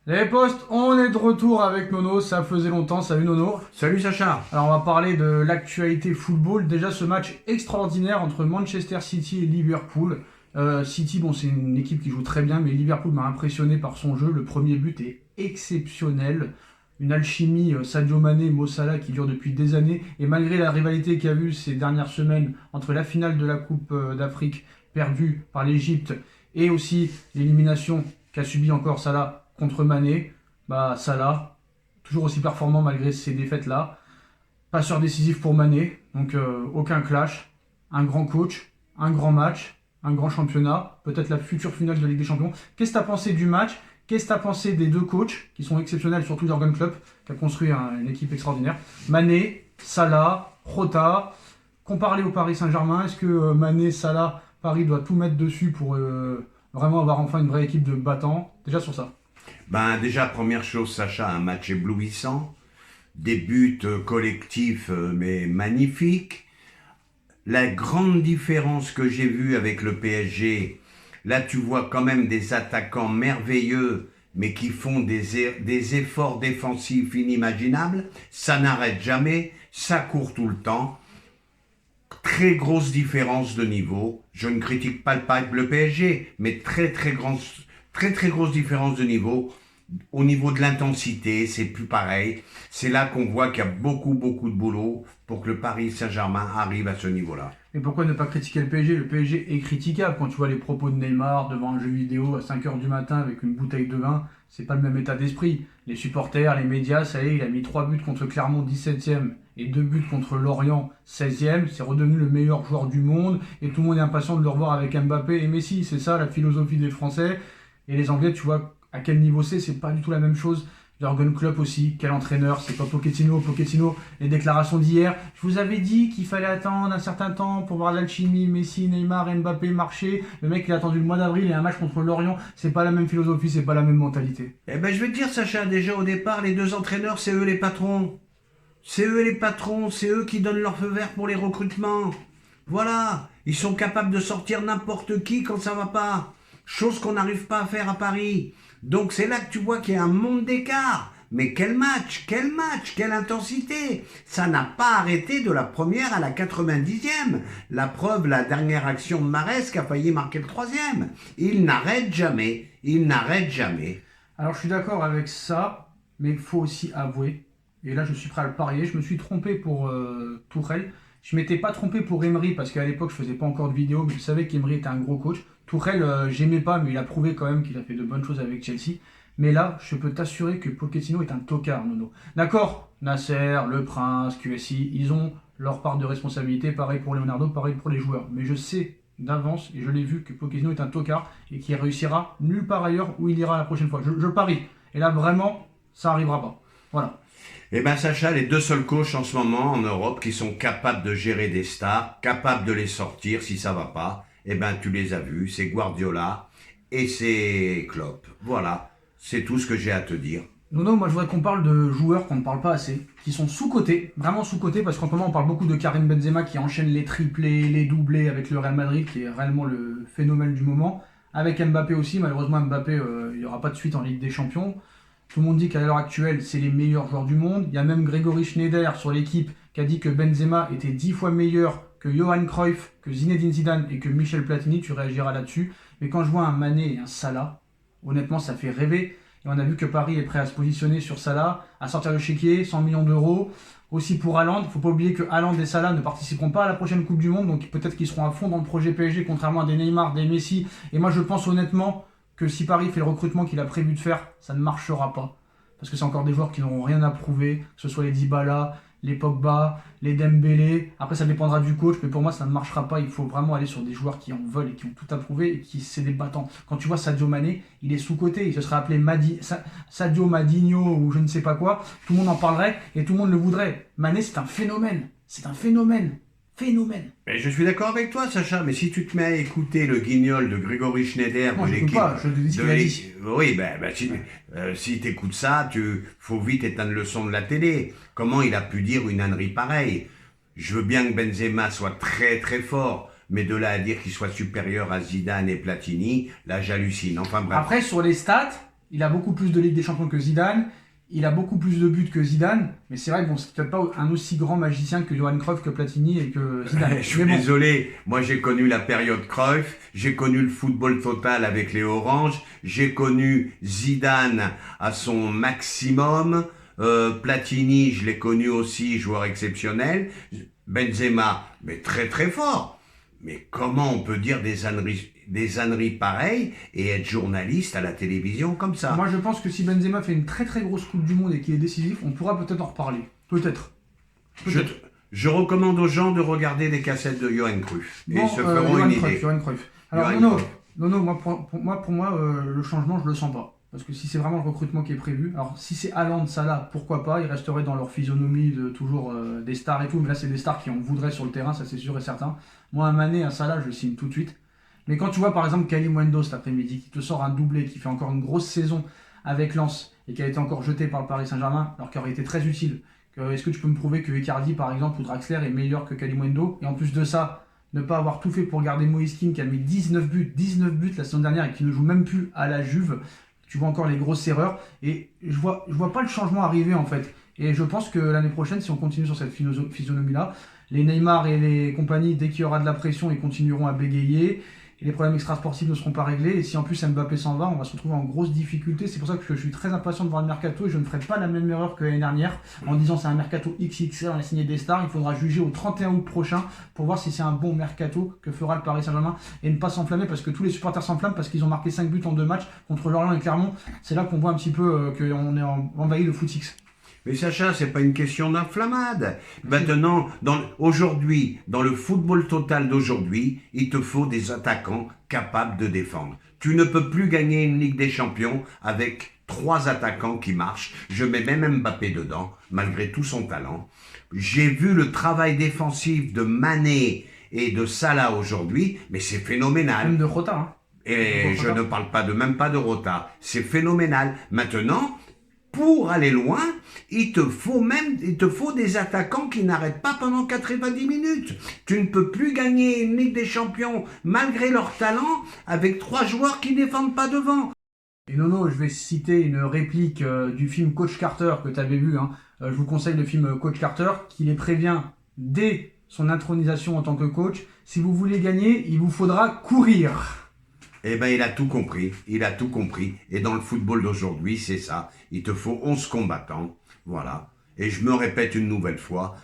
Les postes, on est de retour avec Nono, ça faisait longtemps, salut Nono. Salut Sacha. Alors on va parler de l'actualité football, déjà ce match extraordinaire entre Manchester City et Liverpool. City, bon c'est une équipe qui joue très bien, mais Liverpool m'a impressionné par son jeu, le premier but est exceptionnel. Une alchimie Sadio Mané, Mo Salah qui dure depuis des années, et malgré la rivalité qu'il y a eu ces dernières semaines entre la finale de la Coupe d'Afrique perdue par l'Égypte et aussi l'élimination qu'a subi encore Salah contre Mané, bah Salah, toujours aussi performant malgré ces défaites-là. Passeur décisif pour Mané, donc aucun clash, un grand coach, un grand match, un grand championnat, peut-être la future finale de Ligue des Champions. Qu'est-ce que tu as pensé du match? Qu'est-ce que tu as pensé des deux coachs, qui sont exceptionnels, surtout Jürgen Klopp, qui a construit une équipe extraordinaire? Mané, Salah, Rota, comparé au Paris Saint-Germain, est-ce que Mané, Salah, Paris doit tout mettre dessus pour vraiment avoir enfin une vraie équipe de battants? Déjà sur ça. Ben déjà, première chose Sacha, un match éblouissant, des buts collectifs mais magnifiques. La grande différence que j'ai vue avec le PSG, là tu vois quand même des attaquants merveilleux mais qui font des efforts défensifs inimaginables. Ça n'arrête jamais, ça court tout le temps. Très grosse différence de niveau. Je ne critique pas le PSG, mais très grosse différence de niveau. Au niveau de l'intensité, c'est plus pareil. C'est là qu'on voit qu'il y a beaucoup de boulot pour que le Paris Saint-Germain arrive à ce niveau-là. Mais pourquoi ne pas critiquer le PSG? Le PSG est critiquable quand tu vois les propos de Neymar devant un jeu vidéo à 5h du matin avec une bouteille de vin. C'est pas le même état d'esprit. Les supporters, les médias, ça y est, il a mis 3 buts contre Clermont 17e et 2 buts contre Lorient 16e. C'est redevenu le meilleur joueur du monde et tout le monde est impatient de le revoir avec Mbappé et Messi. C'est ça la philosophie des Français. Et les Anglais, tu vois à quel niveau c'est pas du tout la même chose. Jürgen Klopp aussi, quel entraîneur, c'est pas Pochettino. Pochettino, les déclarations d'hier. Je vous avais dit qu'il fallait attendre un certain temps pour voir l'alchimie, Messi, Neymar, Mbappé marcher. Le mec, il a attendu le mois d'avril et un match contre Lorient. C'est pas la même philosophie, c'est pas la même mentalité. Eh ben, je vais te dire, Sacha, déjà au départ, les deux entraîneurs, c'est eux les patrons. C'est eux les patrons, c'est eux qui donnent leur feu vert pour les recrutements. Voilà, ils sont capables de sortir n'importe qui quand ça va pas. Chose qu'on n'arrive pas à faire à Paris. Donc c'est là que tu vois qu'il y a un monde d'écart. Mais quelle intensité. Ça n'a pas arrêté de la première à la 90e. La preuve, la dernière action de Mahrez qui a failli marquer le troisième. Il n'arrête jamais, il n'arrête jamais. Alors je suis d'accord avec ça, mais il faut aussi avouer, et là je suis prêt à le parier, je me suis trompé pour Tourelle. Je m'étais pas trompé pour Emery parce qu'à l'époque je faisais pas encore de vidéo, mais je savais qu'Emery était un gros coach. Tourelle, j'aimais pas, mais il a prouvé quand même qu'il a fait de bonnes choses avec Chelsea. Mais là, je peux t'assurer que Pochettino est un tocard, Nono. D'accord, Nasser, Le Prince, QSI, ils ont leur part de responsabilité, pareil pour Leonardo, pareil pour les joueurs. Mais je sais d'avance, et je l'ai vu, que Pochettino est un tocard et qu'il réussira nulle part ailleurs où il ira la prochaine fois. Je parie. Et là, vraiment, ça arrivera pas. Voilà. Eh bien Sacha, les deux seuls coachs en ce moment en Europe qui sont capables de gérer des stars, capables de les sortir si ça va pas, eh ben tu les as vus, c'est Guardiola et c'est Klopp. Voilà, c'est tout ce que j'ai à te dire. Nono, moi je voudrais qu'on parle de joueurs qu'on ne parle pas assez, qui sont sous-cotés, vraiment sous-cotés, parce qu'en ce moment on parle beaucoup de Karim Benzema qui enchaîne les triplés, les doublés avec le Real Madrid, qui est réellement le phénomène du moment. Avec Mbappé aussi, malheureusement Mbappé, il n'y aura pas de suite en Ligue des Champions. Tout le monde dit qu'à l'heure actuelle, c'est les meilleurs joueurs du monde. Il y a même Grégory Schneider sur l'équipe qui a dit que Benzema était 10 fois meilleur que Johan Cruyff, que Zinedine Zidane et que Michel Platini. Tu réagiras là-dessus. Mais quand je vois un Mané et un Salah, honnêtement, ça fait rêver. Et on a vu que Paris est prêt à se positionner sur Salah, à sortir le chéquier, 100 millions d'euros. Aussi pour Haaland, il ne faut pas oublier que Haaland et Salah ne participeront pas à la prochaine Coupe du Monde. Donc peut-être qu'ils seront à fond dans le projet PSG, contrairement à des Neymar, des Messi. Et moi, je pense honnêtement que si Paris fait le recrutement qu'il a prévu de faire, ça ne marchera pas. Parce que c'est encore des joueurs qui n'auront rien à prouver, que ce soit les Dybala, les Pogba, les Dembélé. Après, ça dépendra du coach, mais pour moi, ça ne marchera pas. Il faut vraiment aller sur des joueurs qui en veulent et qui ont tout à prouver et qui c'est des battants. Quand tu vois Sadio Mané, il est sous-coté. Il se serait appelé Sadio Madinho ou je ne sais pas quoi. Tout le monde en parlerait et tout le monde le voudrait. Mané, c'est un phénomène. C'est un phénomène. Phénomène. Mais je suis d'accord avec toi, Sacha, mais si tu te mets à écouter le guignol de Grégory Schneider Non, de je ne peux l'équipe. pas. Je te dis ce qu'il a dit. Oui, si tu écoutes ça, faut vite éteindre le son de la télé. Comment il a pu dire une ânerie pareille? Je veux bien que Benzema soit très très fort, mais de là à dire qu'il soit supérieur à Zidane et Platini, là j'hallucine. Enfin bref. Après, sur les stats, il a beaucoup plus de Ligue des Champions que Zidane, il a beaucoup plus de buts que Zidane, mais c'est vrai que bon, c'est peut-être pas un aussi grand magicien que Johan Cruyff, que Platini et que Zidane. Je suis désolé, moi j'ai connu la période Cruyff, j'ai connu le football total avec les Oranges, j'ai connu Zidane à son maximum, Platini, je l'ai connu aussi, joueur exceptionnel, Benzema, mais très très fort. Mais comment on peut dire des âneries pareilles et être journaliste à la télévision comme ça? Moi je pense que si Benzema fait une très très grosse Coupe du Monde et qu'il est décisif, on pourra peut-être en reparler. Peut-être. Je recommande aux gens de regarder des cassettes de Johan Cruyff. Et ils se feront une idée. Johan Cruyff. Alors Nono, pour moi le changement je le sens pas. Parce que si c'est vraiment le recrutement qui est prévu, alors si c'est Haaland, Salah, pourquoi pas, ils resteraient dans leur physionomie de toujours des stars et tout, mais là c'est des stars qui en voudraient sur le terrain, ça c'est sûr et certain. Moi un Mané, un Salah, je le signe tout de suite. Mais quand tu vois par exemple Kalimundo cet après-midi, qui te sort un doublé, qui fait encore une grosse saison avec Lens, et qui a été encore jeté par le Paris Saint-Germain, alors qu'il aurait été très utile, est-ce que tu peux me prouver que Icardi par exemple ou Draxler est meilleur que Kalimundo? Et en plus de ça, ne pas avoir tout fait pour garder Moïse Kean qui a mis 19 buts la saison dernière et qui ne joue même plus à la Juve. Tu vois encore les grosses erreurs et je vois pas le changement arriver en fait. Et je pense que l'année prochaine, si on continue sur cette physionomie-là, les Neymar et les compagnies, dès qu'il y aura de la pression, ils continueront à bégayer. Et les problèmes extrasportifs ne seront pas réglés. Et si en plus Mbappé s'en va, on va se retrouver en grosse difficulté. C'est pour ça que je suis très impatient de voir le mercato et je ne ferai pas la même erreur que l'année dernière en disant c'est un mercato XXL, on a signé des stars. Il faudra juger au 31 août prochain pour voir si c'est un bon mercato que fera le Paris Saint-Germain et ne pas s'enflammer parce que tous les supporters s'enflamment parce qu'ils ont marqué 5 buts en 2 matchs contre Lorient et Clermont. C'est là qu'on voit un petit peu qu'on est envahi de footix. Mais Sacha, c'est pas une question d'inflammade. Maintenant, aujourd'hui, dans le football total d'aujourd'hui, il te faut des attaquants capables de défendre. Tu ne peux plus gagner une Ligue des Champions avec 3 attaquants qui marchent. Je mets même Mbappé dedans, malgré tout son talent. J'ai vu le travail défensif de Mané et de Salah aujourd'hui, mais c'est phénoménal. Même de Rota, hein. Et je ne parle même pas de Rota. C'est phénoménal. Maintenant, pour aller loin, il te faut des attaquants qui n'arrêtent pas pendant 90 minutes. Tu ne peux plus gagner une Ligue des Champions malgré leur talent avec 3 joueurs qui défendent pas devant. Et Nono, je vais citer une réplique du film Coach Carter que tu avais vu. Je vous conseille le film Coach Carter qui les prévient dès son intronisation en tant que coach. Si vous voulez gagner, il vous faudra courir. Eh ben, il a tout compris, Et dans le football d'aujourd'hui, c'est ça. Il te faut 11 combattants, voilà. Et je me répète une nouvelle fois,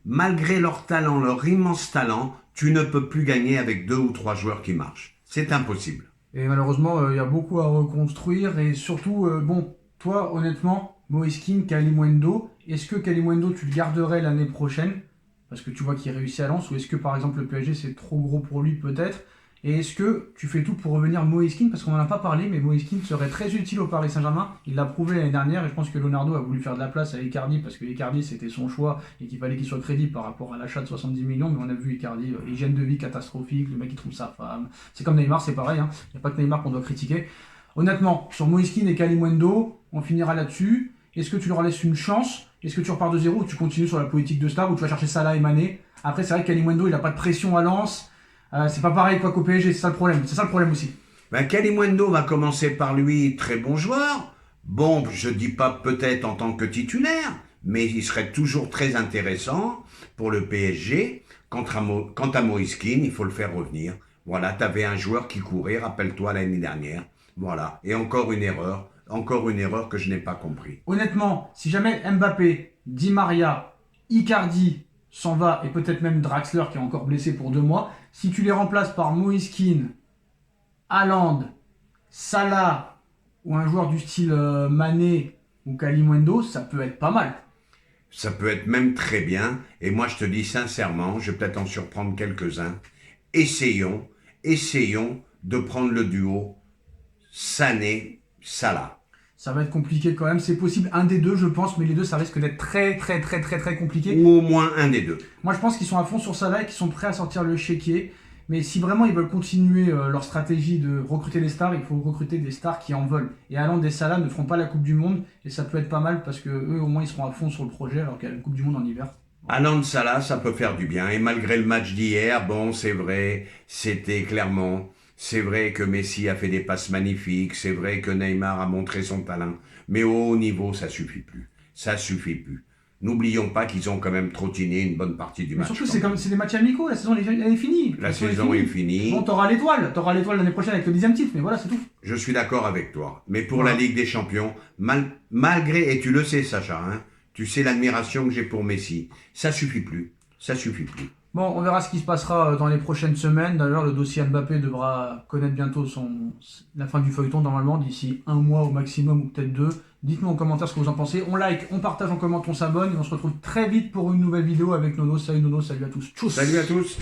malgré leur talent, leur immense talent, tu ne peux plus gagner avec 2 ou 3 joueurs qui marchent. C'est impossible. Et malheureusement, il y a beaucoup à reconstruire. Et surtout, toi, honnêtement, Moïse Kean, Kalimundo, est-ce que Kalimundo, tu le garderais l'année prochaine? Parce que tu vois qu'il réussit à Lens. Ou est-ce que, par exemple, le PSG, c'est trop gros pour lui, peut-être? Et est-ce que tu fais tout pour revenir Moïse Kean? Parce qu'on n'en a pas parlé, mais Moïse Kean serait très utile au Paris Saint-Germain. Il l'a prouvé l'année dernière et je pense que Leonardo a voulu faire de la place à Icardi parce que Icardi c'était son choix et qu'il fallait qu'il soit crédible par rapport à l'achat de 70 millions. Mais on a vu Icardi, hygiène de vie catastrophique, le mec il trouve sa femme. C'est comme Neymar, c'est pareil, hein. Il n'y a pas que Neymar qu'on doit critiquer. Honnêtement, sur Moïse Kean et Kalimundo, on finira là-dessus. Est-ce que tu leur laisses une chance? Est-ce que tu repars de zéro ou tu continues sur la politique de star où tu vas chercher Salah et Mané? Après, c'est vrai que Kalimundo il n'a pas de pression à Lens. C'est pas pareil quoi qu'au PSG, c'est ça le problème. C'est ça le problème aussi. Kalimundo va commencer par lui, très bon joueur. Bon, je dis pas peut-être en tant que titulaire, mais il serait toujours très intéressant pour le PSG. Quant à Moïse Kean, il faut le faire revenir. Voilà, tu avais un joueur qui courait, rappelle-toi l'année dernière. Voilà, et encore une erreur que je n'ai pas compris. Honnêtement, si jamais Mbappé, Di Maria, Icardi s'en va, et peut-être même Draxler qui est encore blessé pour 2 mois, si tu les remplaces par Moïse Kean, Haaland, Salah, ou un joueur du style Mané ou Kalimundo, ça peut être pas mal. Ça peut être même très bien, et moi je te dis sincèrement, je vais peut-être en surprendre quelques-uns, essayons de prendre le duo Sané-Salah. Ça va être compliqué quand même, c'est possible un des deux je pense, mais les deux ça risque d'être très compliqué. Ou au moins un des deux. Moi je pense qu'ils sont à fond sur Salah et qu'ils sont prêts à sortir le chéquier, mais si vraiment ils veulent continuer leur stratégie de recruter des stars, il faut recruter des stars qui en veulent. Et Haaland et Salah ne feront pas la Coupe du Monde, et ça peut être pas mal parce que eux au moins ils seront à fond sur le projet alors qu'il y a une Coupe du Monde en hiver. Haaland, Salah, ça peut faire du bien, et malgré le match d'hier, bon c'est vrai, c'était clairement C'est vrai que Messi a fait des passes magnifiques, c'est vrai que Neymar a montré son talent, mais au haut niveau, ça suffit plus. Ça suffit plus. N'oublions pas qu'ils ont quand même trottiné une bonne partie du Mais match. surtout, c'est des matchs amicaux, la saison elle est finie. La saison est finie. Bon, t'auras l'étoile l'année prochaine avec le 10e titre, mais voilà, c'est tout. Je suis d'accord avec toi. Mais pour Voilà. la Ligue des Champions, malgré, et tu le sais Sacha, hein, tu sais l'admiration que j'ai pour Messi, ça suffit plus. Ça suffit plus. Bon, on verra ce qui se passera dans les prochaines semaines. D'ailleurs, le dossier Mbappé devra connaître bientôt la fin du feuilleton, normalement, d'ici 1 mois au maximum, ou peut-être 2. Dites-nous en commentaire ce que vous en pensez. On like, on partage, on commente, on s'abonne. Et on se retrouve très vite pour une nouvelle vidéo avec Nono. Salut Nono, salut à tous. Tchuss. Salut à tous.